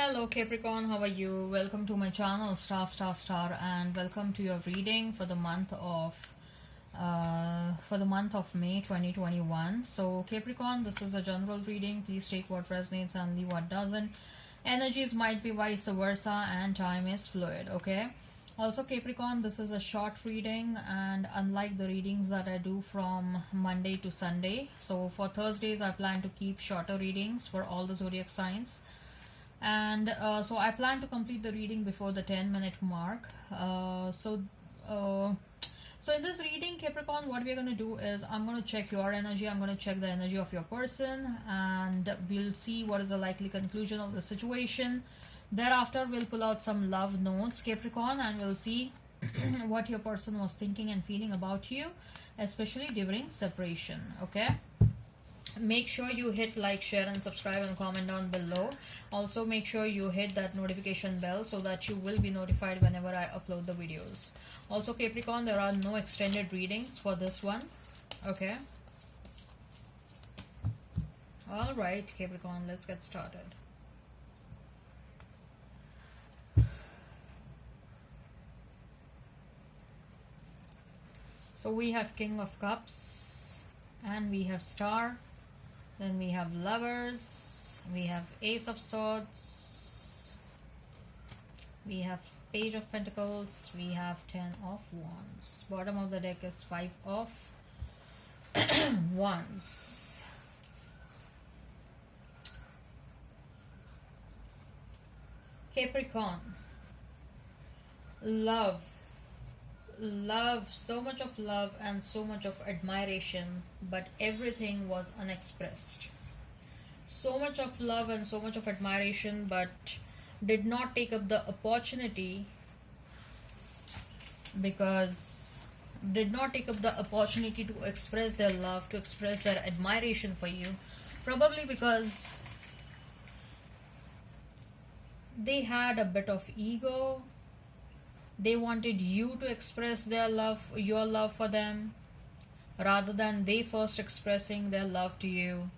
Hello Capricorn, how are you? Welcome to my channel Star, and welcome to your reading for the month of May 2021. So Capricorn, this is a general reading. Please take what resonates and leave what doesn't. Energies might be vice versa and time is fluid, okay? Also Capricorn, this is a short reading, and unlike the readings that I do from Monday to Sunday, so for Thursdays I plan to keep shorter readings for all the zodiac signs, and so I plan to complete the reading before the 10-minute mark. So in this reading, Capricorn, what we're going to do is I'm going to check your energy, I'm going to check the energy of your person, and we'll see what is the likely conclusion of the situation. Thereafter, we'll pull out some love notes, Capricorn, and we'll see what your person was thinking and feeling about you, especially during separation, okay? Make sure you hit like, share and subscribe and comment down below. Also make sure you hit that notification bell so that you will be notified whenever I upload the videos. Also Capricorn, there are no extended readings for this one, okay? All right Capricorn, let's get started. So we have King of Cups and we have Star. Then we have Lovers, we have Ace of Swords, we have Page of Pentacles, we have 10 of Wands. Bottom of the deck is 5 of Wands. Capricorn, love, so much of love and so much of admiration, but everything was unexpressed. So much of love and so much of admiration, but did not take up the opportunity to express their love, to express their admiration for you, probably because they had a bit of ego. They wanted you to express your love for them, rather than they first expressing their love to you,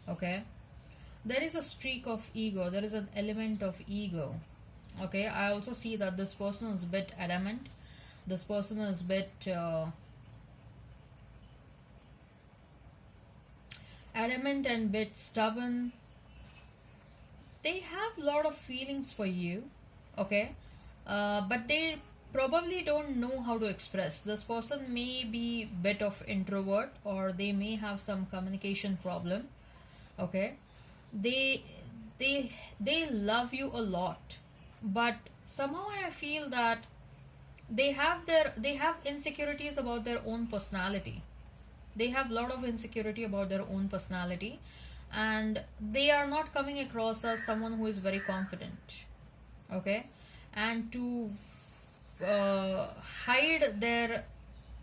okay? There is a streak of ego, there is an element of ego, okay? I also see that this person is a bit adamant. This person is a bit adamant and bit stubborn. They have a lot of feelings for you, okay? But they probably don't know how to express. This person may be a bit of introvert, or they may have some communication problem, okay? They love you a lot, but somehow I feel that they have insecurities about their own personality. They have a lot of insecurity about their own personality, and they are not coming across as someone who is very confident, okay? And to hide their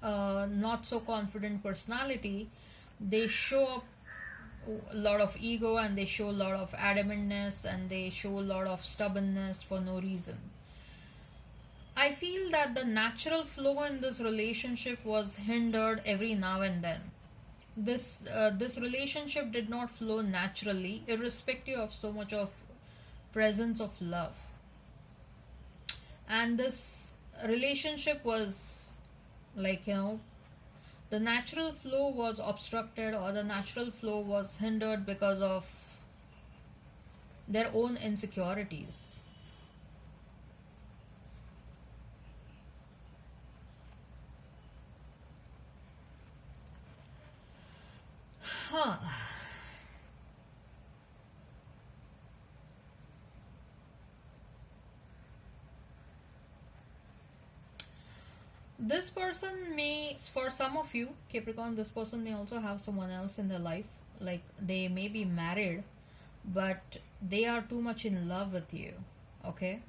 not so confident personality, they show up a lot of ego, and they show a lot of adamantness, and they show a lot of stubbornness for no reason. I feel that the natural flow in this relationship was hindered every now and then. This relationship did not flow naturally, irrespective of so much of presence of love. And this relationship was like, the natural flow was obstructed, or the natural flow was hindered because of their own insecurities. This person may, for some of you Capricorn, this person may also have someone else in their life. Like, they may be married, but they are too much in love with you, okay?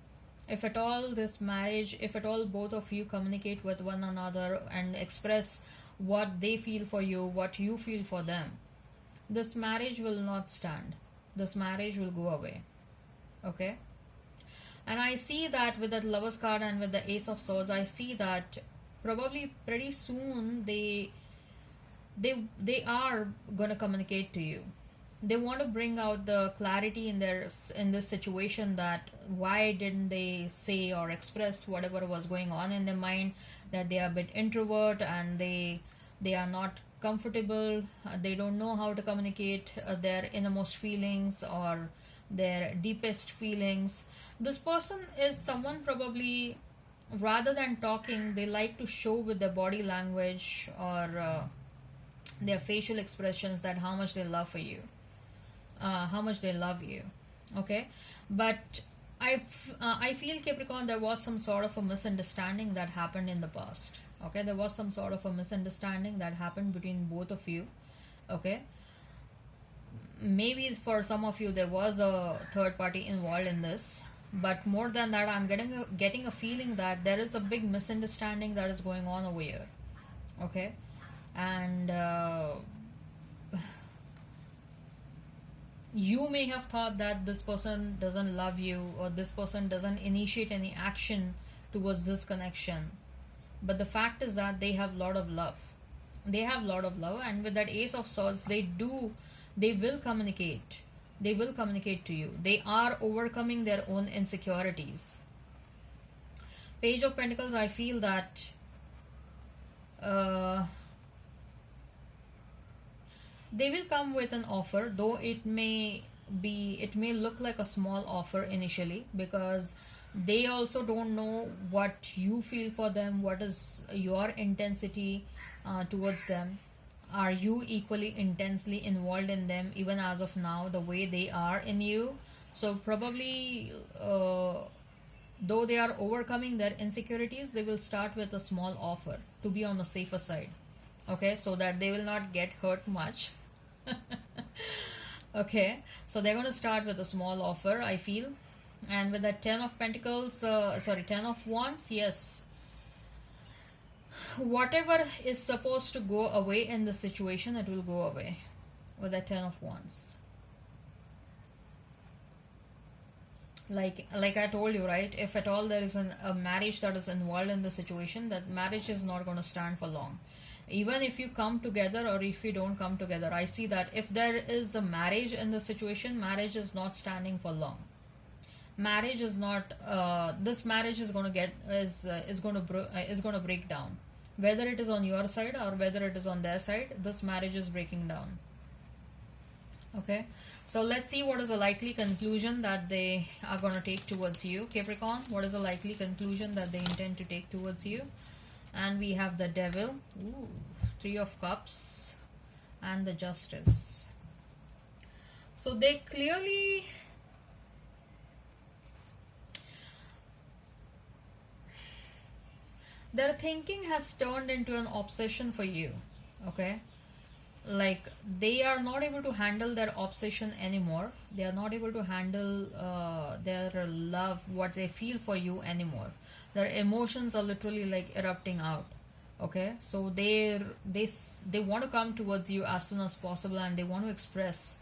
If at all this marriage, if at all both of you communicate with one another and express what they feel for you, what you feel for them, this marriage will not stand. This marriage will go away, okay? And I see that with the Lovers card and with the Ace of Swords, I see that probably pretty soon they are gonna communicate to you. they want to bring out the clarity in in this situation, that why didn't they say or express whatever was going on in their mind, that they are a bit introvert and they are not comfortable, they don't know how to communicate their innermost feelings or their deepest feelings. This person is someone probably, rather than talking, they like to show with their body language or their facial expressions that how much they love for you, how much they love you. Okay, but I feel, Capricorn, there was some sort of a misunderstanding that happened in the past. Okay, there was some sort of a misunderstanding that happened between both of you. Okay, maybe for some of you there was a third party involved in this, but more than that, I'm getting a feeling that there is a big misunderstanding that is going on over here. Okay, and you may have thought that this person doesn't love you, or this person doesn't initiate any action towards this connection, but the fact is that they have a lot of love. They have a lot of love, and with that Ace of Swords, they will communicate. They will communicate to you. They are overcoming their own insecurities. Page of Pentacles, I feel that uh, they will come with an offer, though it may look like a small offer initially, because they also don't know what you feel for them, what is your intensity towards them. Are you equally intensely involved in them even as of now, the way they are in you? So probably though they are overcoming their insecurities, they will start with a small offer to be on the safer side. Okay, so that they will not get hurt much. Okay, so they're going to start with a small offer, I feel. And with that 10 of Pentacles, 10 of Wands, yes, whatever is supposed to go away in the situation, it will go away with that 10 of Wands. Like I told you, right, if at all there is a marriage that is involved in the situation, that marriage is not going to stand for long. Even if you come together or if you don't come together, I see that if there is a marriage in the situation, marriage is not standing for long. Marriage is not this marriage is going to get is going to break down, whether it is on your side or whether it is on their side. This marriage is breaking down. Okay, so let's see what is the likely conclusion that they are going to take towards you, Capricorn. What is the likely conclusion that they intend to take towards you? And we have the Devil, ooh, 3 of Cups, and the Justice. So they clearly, their thinking has turned into an obsession for you. Okay, like they are not able to handle their obsession anymore. They are not able to handle their love, what they feel for you anymore. Their emotions are literally like erupting out. Okay, so they want to come towards you as soon as possible, and they want to express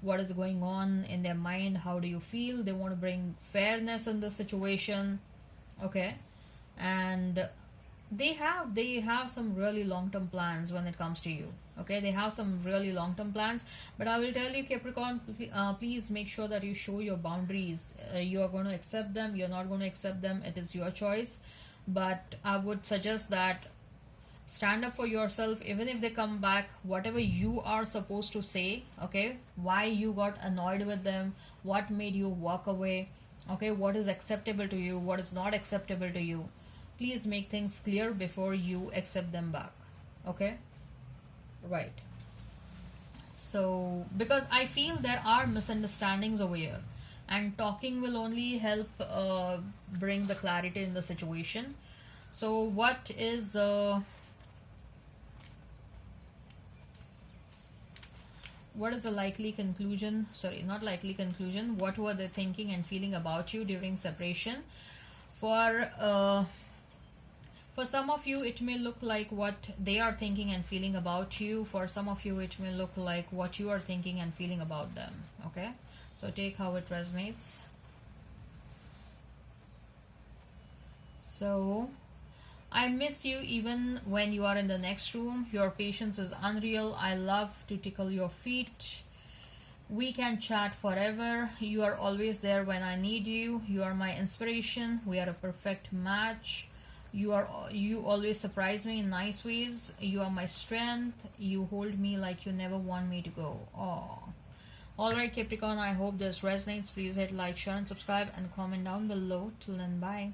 what is going on in their mind. How do you feel? They want to bring fairness in the situation. Okay, and they have some really long-term plans when it comes to you. Okay, they have some really long-term plans, but I will tell you, Capricorn, please make sure that you show your boundaries. You are going to accept them, you're not going to accept them, it is your choice. But I would suggest that stand up for yourself. Even if they come back, whatever you are supposed to say, okay, why you got annoyed with them, what made you walk away, okay, what is acceptable to you, what is not acceptable to you, please make things clear before you accept them back. Okay, right. So because I feel there are misunderstandings over here, and talking will only help bring the clarity in the situation. So what is the likely conclusion, sorry, not likely conclusion, what were they thinking and feeling about you during separation? For some of you, it may look like what they are thinking and feeling about you. For some of you, it may look like what you are thinking and feeling about them. Okay, so take how it resonates. So, I miss you even when you are in the next room. Your patience is unreal. I love to tickle your feet. We can chat forever. You are always there when I need you. You are my inspiration. We are a perfect match. You always surprise me in nice ways. You are my strength. You hold me like you never want me to go. Oh. Alright, Capricorn, I hope this resonates. Please hit like, share, and subscribe, and comment down below. Till then, bye.